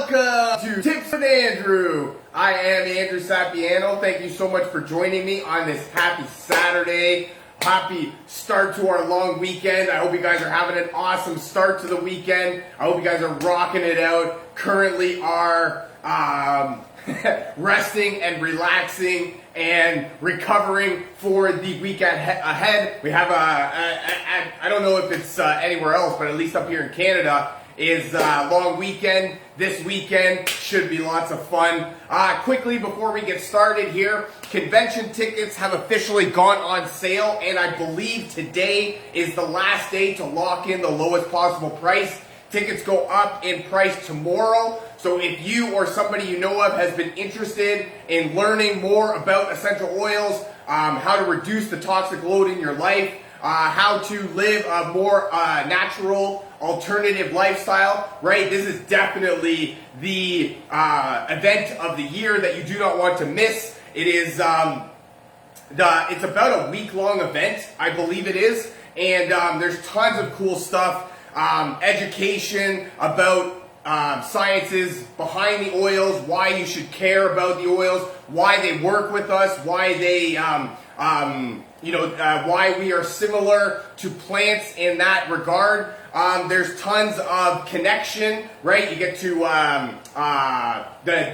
Welcome to Tips with Andrew. I am Andrew Sapiano. Thank you so much for joining me on this happy Saturday. Happy start to our long weekend. I hope you guys are having an awesome start to the weekend. I hope you guys are rocking it out. Currently are resting and relaxing and recovering for the weekend ahead. We have I don't know if it's anywhere else, but at least up here in Canada, is a long weekend. This weekend should be lots of fun. Quickly, before we get started here, convention tickets have officially gone on sale, and I believe today is the last day to lock in the lowest possible price. Tickets go up in price tomorrow, so if you or somebody you know of has been interested in learning more about essential oils, how to reduce the toxic load in your life, how to live a more natural, alternative lifestyle, right? This is definitely the event of the year that you do not want to miss. It is it's about a week-long event, I believe it is, and there's tons of cool stuff, education about sciences behind the oils, why you should care about the oils, why they work with us, why they why we are similar to plants in that regard. There's tons of connection, right? You get to the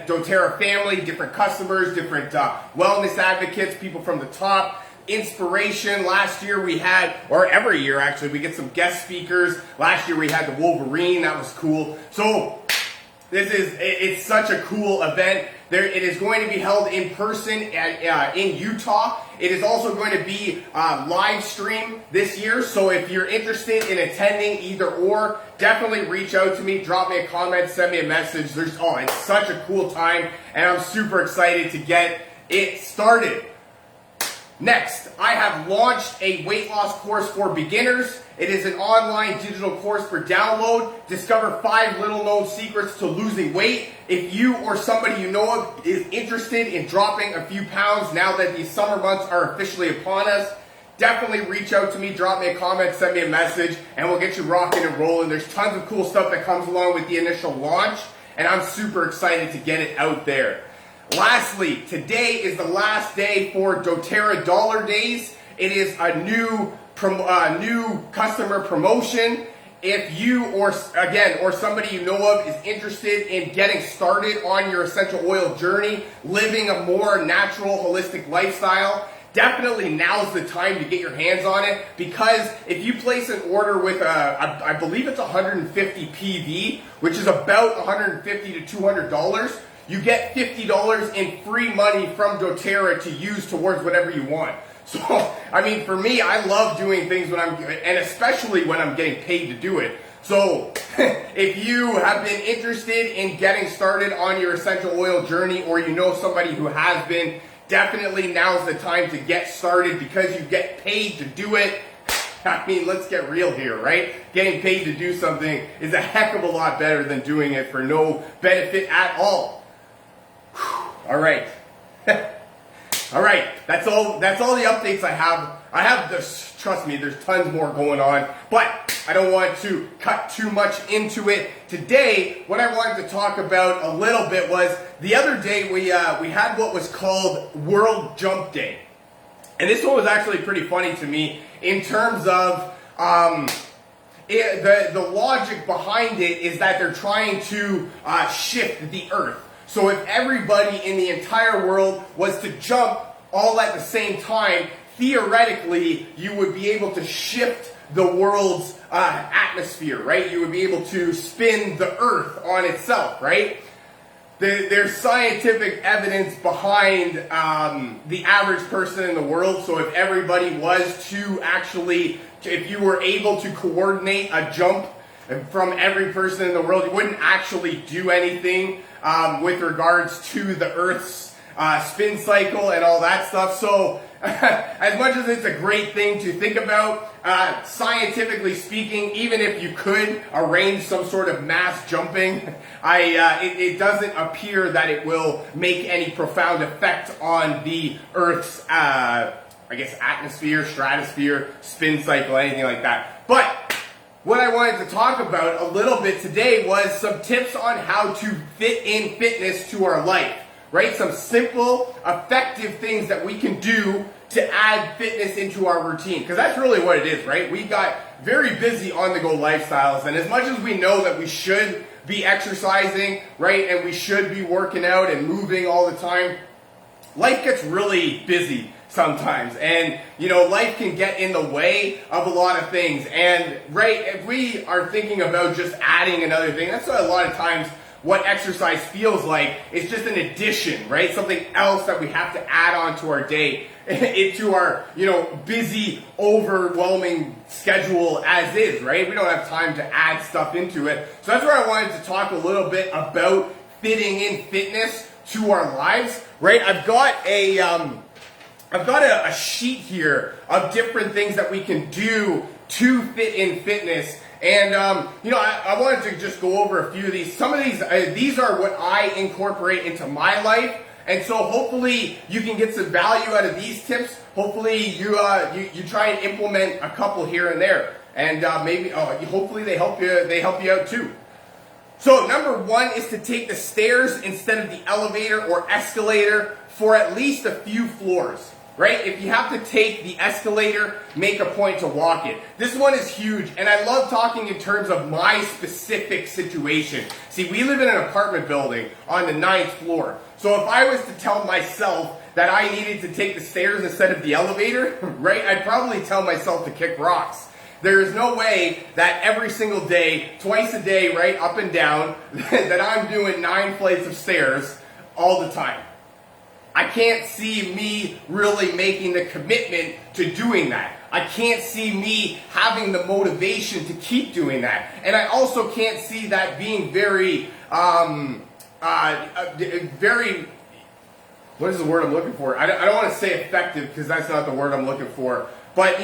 doTERRA family, different customers, different wellness advocates, people from the top, inspiration. Last year we had, or every year actually, we get some guest speakers. Last year we had the Wolverine, that was cool. So it's such a cool event. It is going to be held in person in Utah. It is also going to be live stream this year. So if you're interested in attending either or, definitely reach out to me, drop me a comment, send me a message. It's such a cool time, and I'm super excited to get it started. Next, I have launched a weight loss course for beginners. It is an online digital course for download. Discover 5 little-known secrets to losing weight. If you or somebody you know of is interested in dropping a few pounds now that these summer months are officially upon us, definitely reach out to me, drop me a comment, send me a message, and we'll get you rocking and rolling. There's tons of cool stuff that comes along with the initial launch, and I'm super excited to get it out there. Lastly, today is the last day for doTERRA Dollar Days. It is a new customer promotion. If you or somebody you know of is interested in getting started on your essential oil journey, living a more natural, holistic lifestyle, definitely now's the time to get your hands on it, because if you place an order with I believe it's 150 PV, which is about $150 to $200, you get $50 in free money from doTERRA to use towards whatever you want. So, I mean, for me, I love doing things and especially when I'm getting paid to do it. So, if you have been interested in getting started on your essential oil journey, or you know somebody who has been, definitely now's the time to get started, because you get paid to do it. I mean, let's get real here, right? Getting paid to do something is a heck of a lot better than doing it for no benefit at all. All right. All right. That's all the updates I have. I have this, trust me, there's tons more going on, but I don't want to cut too much into it. Today, what I wanted to talk about a little bit was, the other day we had what was called World Jump Day. And this one was actually pretty funny to me in terms of the logic behind it is that they're trying to shift the earth. So if everybody in the entire world was to jump all at the same time, theoretically, you would be able to shift the world's atmosphere, right? You would be able to spin the earth on itself, right? There's scientific evidence behind the average person in the world. So if everybody was to actually, if you were able to coordinate a jump from every person in the world, you wouldn't actually do anything with regards to the Earth's spin cycle and all that stuff. So as much as it's a great thing to think about, scientifically speaking, even if you could arrange some sort of mass jumping, it doesn't appear that it will make any profound effect on the Earth's, atmosphere, stratosphere, spin cycle, anything like that. But what I wanted to talk about a little bit today was some tips on how to fit in fitness to our life, right? Some simple, effective things that we can do to add fitness into our routine. Because that's really what it is, right? We got very busy on-the-go lifestyles, and as much as we know that we should be exercising, right, and we should be working out and moving all the time, life gets really busy sometimes, and life can get in the way of a lot of things. And right, if we are thinking about just adding another thing, that's a lot of times what exercise feels like. It's just an addition, right? Something else that we have to add on to our day, into our busy, overwhelming schedule as is, right? We don't have time to add stuff into it. So that's where I wanted to talk a little bit about fitting in fitness to our lives, right? I've got a sheet here of different things that we can do to fit in fitness. And, I wanted to just go over a few of these. Some of these are what I incorporate into my life. And so hopefully you can get some value out of these tips. Hopefully you try and implement a couple here and there. And hopefully they help you out too. So number one is to take the stairs instead of the elevator or escalator for at least a few floors. Right? If you have to take the escalator, make a point to walk it. This one is huge, and I love talking in terms of my specific situation. See, we live in an apartment building on the 9th floor. So if I was to tell myself that I needed to take the stairs instead of the elevator, right, I'd probably tell myself to kick rocks. There is no way that every single day, twice a day, right, up and down, that I'm doing 9 flights of stairs all the time. I can't see me really making the commitment to doing that. I can't see me having the motivation to keep doing that. And I also can't see that being very, what is the word I'm looking for? I don't want to say effective because that's not the word I'm looking for. But,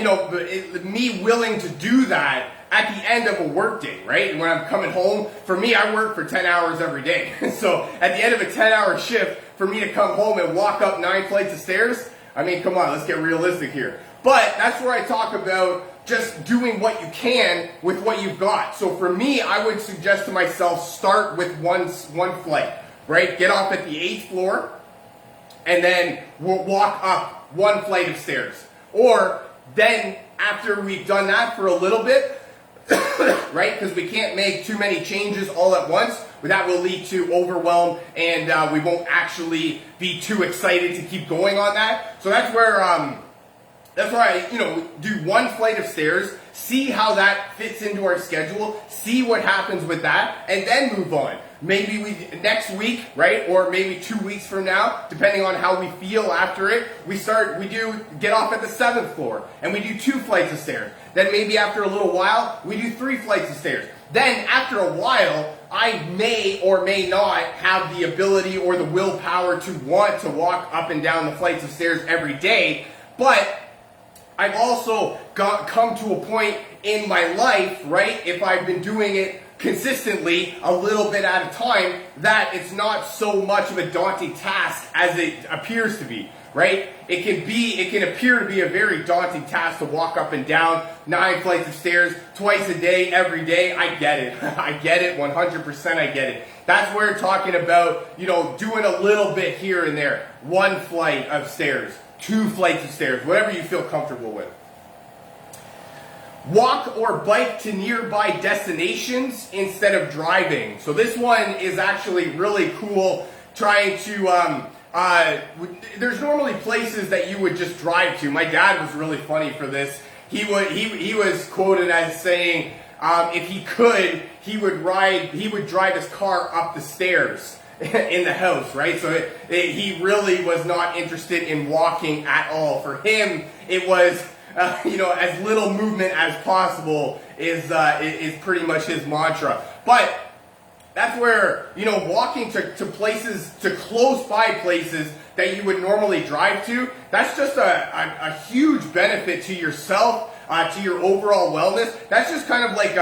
me willing to do that at the end of a work day, right? When I'm coming home, for me, I work for 10 hours every day. So at the end of a 10-hour shift, for me to come home and walk up 9 flights of stairs, I mean, come on, let's get realistic here. But that's where I talk about just doing what you can with what you've got. So for me, I would suggest to myself, start with one flight, right? Get off at the 8th floor, and then we'll walk up 1 flight of stairs. Or then, after we've done that for a little bit, right, because we can't make too many changes all at once, that will lead to overwhelm, and we won't actually be too excited to keep going on that. So that's where I do 1 flight of stairs, see how that fits into our schedule, see what happens with that, and then move on. Maybe next week, right, or maybe 2 weeks from now, depending on how we feel after it, we get off at the 7th floor, and we do 2 flights of stairs. Then maybe after a little while, we do 3 flights of stairs. Then after a while, I may or may not have the ability or the willpower to want to walk up and down the flights of stairs every day, but I've also come to a point in my life, right, if I've been doing it consistently, a little bit at a time, that it's not so much of a daunting task as it appears to be, right? It can appear to be a very daunting task to walk up and down 9 flights of stairs twice a day, every day. I get it. I get it, 100% I get it. That's where we're talking about, doing a little bit here and there. 1 flight of stairs, 2 flights of stairs, whatever you feel comfortable with. Walk or bike to nearby destinations instead of driving. So this one is actually really cool, trying to, there's normally places that you would just drive to. My dad was really funny for this. He was quoted as saying, if he could, he would drive his car up the stairs in the house, right? So he really was not interested in walking at all. For him, it was, as little movement as possible is pretty much his mantra. But that's where, walking to places, to close by places that you would normally drive to, that's just a huge benefit to yourself, to your overall wellness. That's just kind of like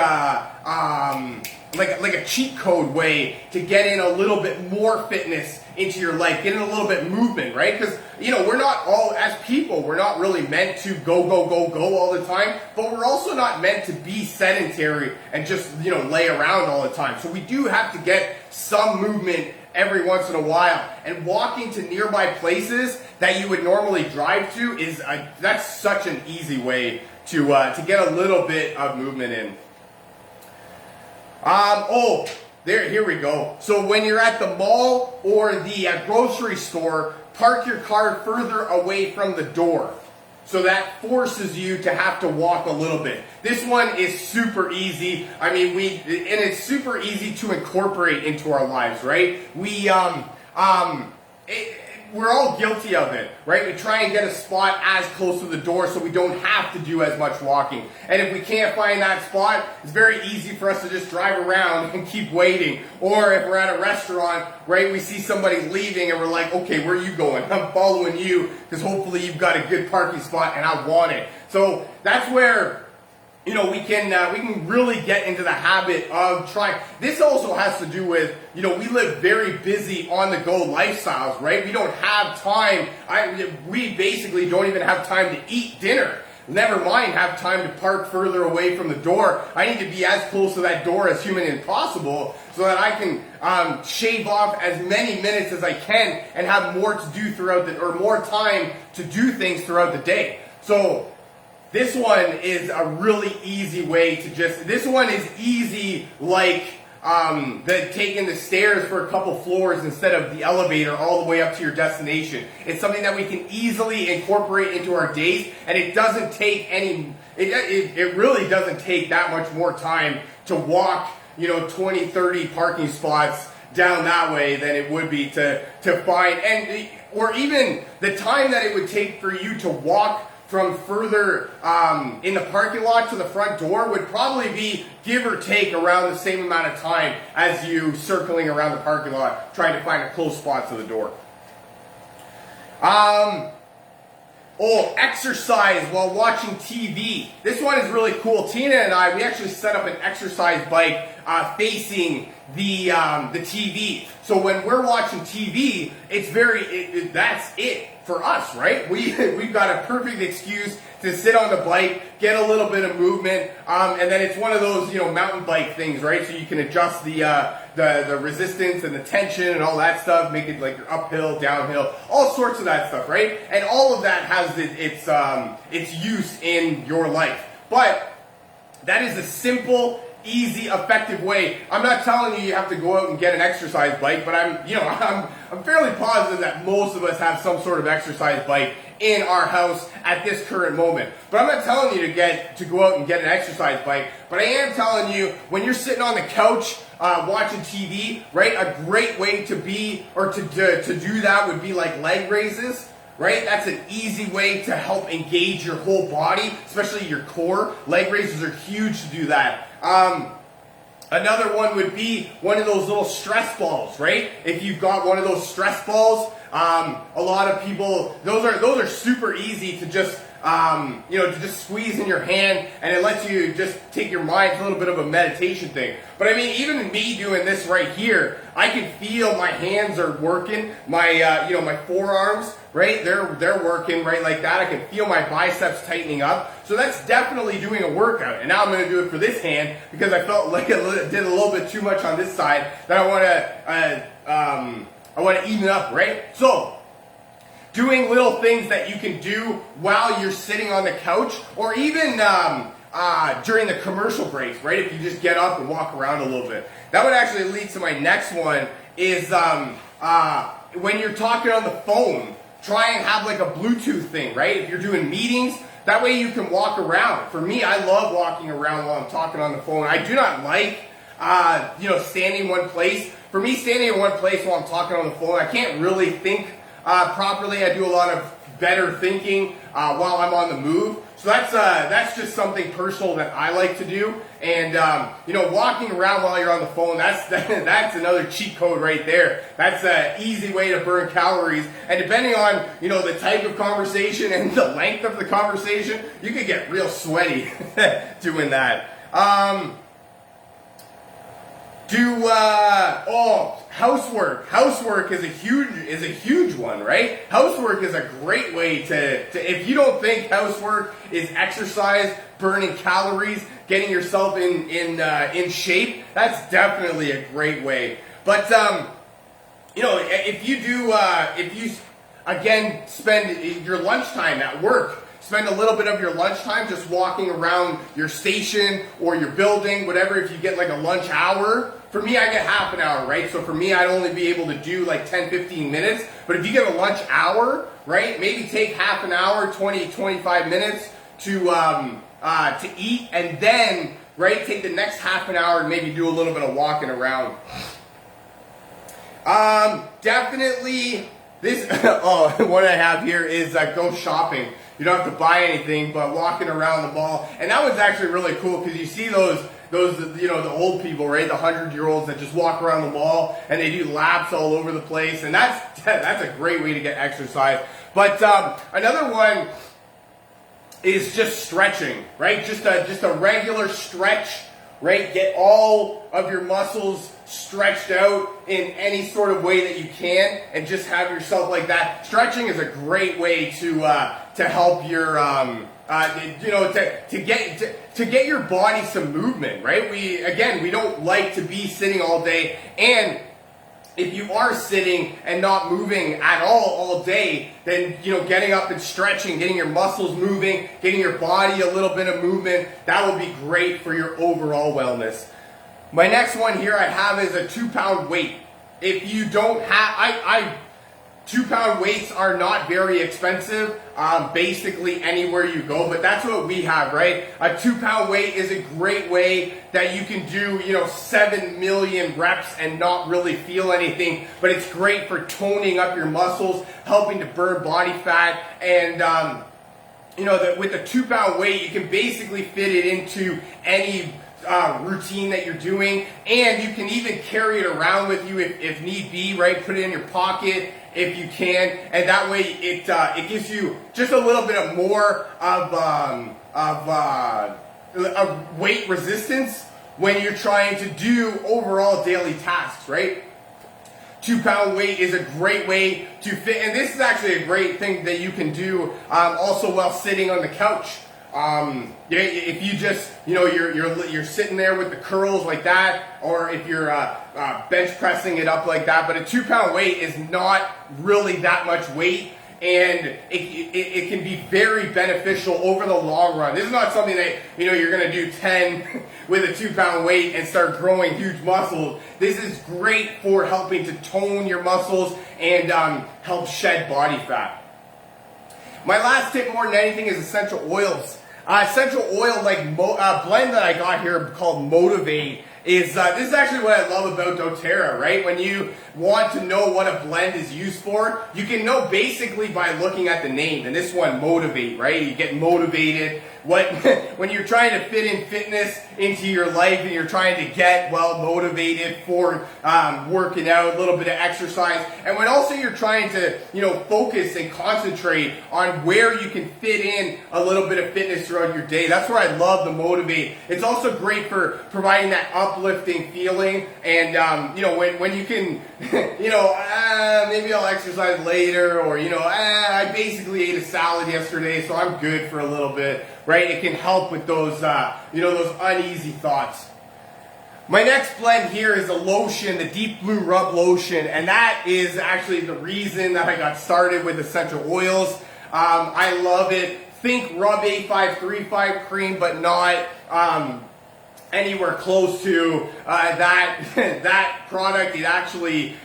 like a cheat code way to get in a little bit more fitness into your life, get in a little bit movement, right? Because, you know, we're not all, as people, we're not really meant to go all the time, but we're also not meant to be sedentary and just, you know, lay around all the time. So we do have to get some movement every once in a while. And walking to nearby places that you would normally drive to is, that's such an easy way to get a little bit of movement in. Here we go. So when you're at the mall or the grocery store, park your car further away from the door. So that forces you to have to walk a little bit. This one is super easy. I mean, and it's super easy to incorporate into our lives, right? We're all guilty of it, right? We try and get a spot as close to the door so we don't have to do as much walking. And if we can't find that spot, it's very easy for us to just drive around and keep waiting. Or if we're at a restaurant, right, we see somebody leaving and we're like, okay, where are you going? I'm following you because hopefully you've got a good parking spot and I want it. So that's where, you know, we can really get into the habit of trying. This also has to do with, you know, we live very busy on-the-go lifestyles, right? We don't have time. We basically don't even have time to eat dinner. Never mind have time to park further away from the door. I need to be as close to that door as humanly possible so that I can shave off as many minutes as I can and have more to do more time to do things throughout the day. So this one is a really easy way to this one is easy like taking the stairs for a couple floors instead of the elevator all the way up to your destination. It's something that we can easily incorporate into our days, and it doesn't take it really doesn't take that much more time to walk, you know, 20, 30 parking spots down that way than it would be to find, or even the time that it would take for you to walk from further in the parking lot to the front door would probably be, give or take, around the same amount of time as you circling around the parking lot trying to find a close spot to the door. Exercise while watching TV. This one is really cool. Tina and I, we actually set up an exercise bike facing the TV. So when we're watching TV, it's that's it for us, right? We've got a perfect excuse to sit on the bike, get a little bit of movement, and then it's one of those, you know, mountain bike things, right? So you can adjust the resistance and the tension and all that stuff, make it like uphill, downhill, all sorts of that stuff, right? And all of that has its use in your life. But that is a simple, easy, effective way. I'm not telling you have to go out and get an exercise bike, but I'm fairly positive that most of us have some sort of exercise bike in our house at this current moment. But I'm not telling you to go out and get an exercise bike, but I am telling you, when you're sitting on the couch watching TV, right, a great way to do that would be like leg raises. Right? That's an easy way to help engage your whole body, especially your core. Leg raises are huge to do that. Another one would be one of those little stress balls, right? If you've got one of those stress balls, a lot of people, those are super easy to just to just squeeze in your hand, and it lets you just take your mind. It's a little bit of a meditation thing. But I mean, even me doing this right here, I can feel my hands are working, my forearms, right? They're working right like that. I can feel my biceps tightening up. So that's definitely doing a workout. And now I'm going to do it for this hand because I felt like I did a little bit too much on this side that I want to even up, right? So doing little things that you can do while you're sitting on the couch, or even during the commercial breaks, right? If you just get up and walk around a little bit. That would actually lead to my next one is when you're talking on the phone, try and have like a Bluetooth thing, right? If you're doing meetings, that way you can walk around. For me, I love walking around while I'm talking on the phone. I do not like, standing in one place. For me, standing in one place while I'm talking on the phone, I can't really think properly. I do a lot of better thinking while I'm on the move. So that's just something personal that I like to do. And walking around while you're on the phone, that's another cheat code right there. That's an easy way to burn calories. And depending on the type of conversation and the length of the conversation, you could get real sweaty doing that. Do housework. Housework is a huge one, right? Housework is a great way to if you don't think housework is exercise, burning calories, getting yourself in shape, that's definitely a great way. But if you again spend your lunchtime at work, spend a little bit of your lunchtime just walking around your station or your building, whatever. If you get like a lunch hour, for me, I get half an hour, right? So for me, I'd only be able to do like 10, 15 minutes. But if you get a lunch hour, right, maybe take half an hour, 20, 25 minutes to eat, and then, right, take the next half an hour and maybe do a little bit of walking around. Definitely, what I have here is go shopping. You don't have to buy anything, but walking around the mall. And that was actually really cool because you see those the old people, right? The 100-year-olds that just walk around the mall and they do laps all over the place. And that's a great way to get exercise. But another one is just stretching, right? Just a regular stretch, right? Get all of your muscles stretched out in any sort of way that you can, and just have yourself like that. Stretching is a great way to help your to get your body some movement, right? We don't like to be sitting all day, and if you are sitting and not moving at all day, then getting up and stretching, getting your muscles moving, getting your body a little bit of movement, that will be great for your overall wellness. My next one here I have is a 2-pound weight. If you don't have, 2-pound weights are not very expensive, basically anywhere you go, but that's what we have, right? A 2-pound weight is a great way that you can do, 7 million reps and not really feel anything, but it's great for toning up your muscles, helping to burn body fat, and, with a 2-pound weight, you can basically fit it into any routine that you're doing, and you can even carry it around with you if need be, right? Put it in your pocket if you can, and that way it gives you just a little bit of more of weight resistance when you're trying to do overall daily tasks, right? 2-pound weight is a great way to fit, and this is actually a great thing that you can do also while sitting on the couch. If you just, you're sitting there with the curls like that, or if you're bench pressing it up like that, but a 2-pound weight is not really that much weight, and it can be very beneficial over the long run. This is not something that, you're going to do 10 with a 2-pound weight and start growing huge muscles. This is great for helping to tone your muscles and help shed body fat. My last tip more than anything is essential oils. Essential oil blend that I got here called Motivate is this is actually what I love about doTERRA, right? When you want to know what a blend is used for, you can know basically by looking at the name. And this one, Motivate, right? You get motivated. When you're trying to fit in fitness into your life and you're trying to get well motivated for working out, a little bit of exercise, and when also you're trying to focus and concentrate on where you can fit in a little bit of fitness throughout your day. That's where I love the Motivate. It's also great for providing that uplifting feeling, and when you can maybe I'll exercise later, or I basically ate a salad yesterday, so I'm good for a little bit. Right, it can help with those, those uneasy thoughts. My next blend here is a lotion, the Deep Blue Rub Lotion, and that is actually the reason that I got started with essential oils. I love it. Think Rub A535 cream, but not anywhere close to that product.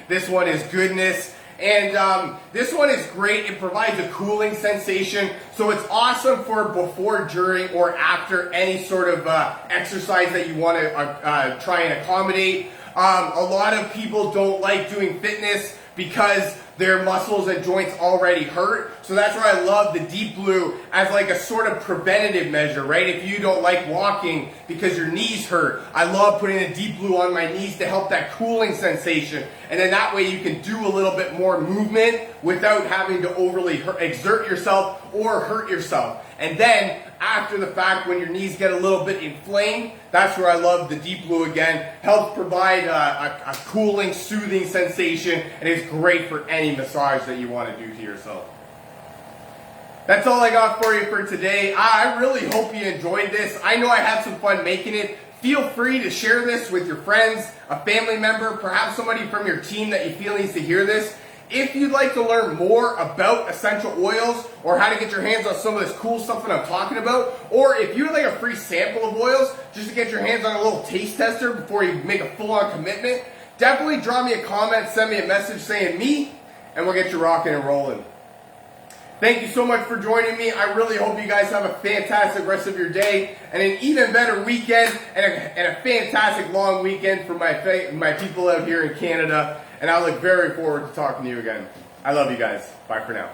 This one is goodness. And this one is great. It provides a cooling sensation. So it's awesome for before, during, or after any sort of exercise that you want to try and accommodate. A lot of people don't like doing fitness because their muscles and joints already hurt. So that's why I love the Deep Blue as like a sort of preventative measure, right? If you don't like walking because your knees hurt, I love putting a Deep Blue on my knees to help that cooling sensation. And then that way you can do a little bit more movement without having to overly exert yourself or hurt yourself. And then after the fact, when your knees get a little bit inflamed, that's where I love the Deep Blue again. Helps provide a cooling, soothing sensation, and it's great for any massage that you want to do to yourself. That's all I got for you for today. I really hope you enjoyed this. I know I had some fun making it. Feel free to share this with your friends, a family member, perhaps somebody from your team that you feel needs to hear this. If you'd like to learn more about essential oils or how to get your hands on some of this cool stuff that I'm talking about, or if you'd like a free sample of oils just to get your hands on a little taste tester before you make a full-on commitment, definitely drop me a comment, send me a message saying me, and we'll get you rocking and rolling. Thank you so much for joining me. I really hope you guys have a fantastic rest of your day and an even better weekend and a fantastic long weekend for my people out here in Canada. And I look very forward to talking to you again. I love you guys. Bye for now.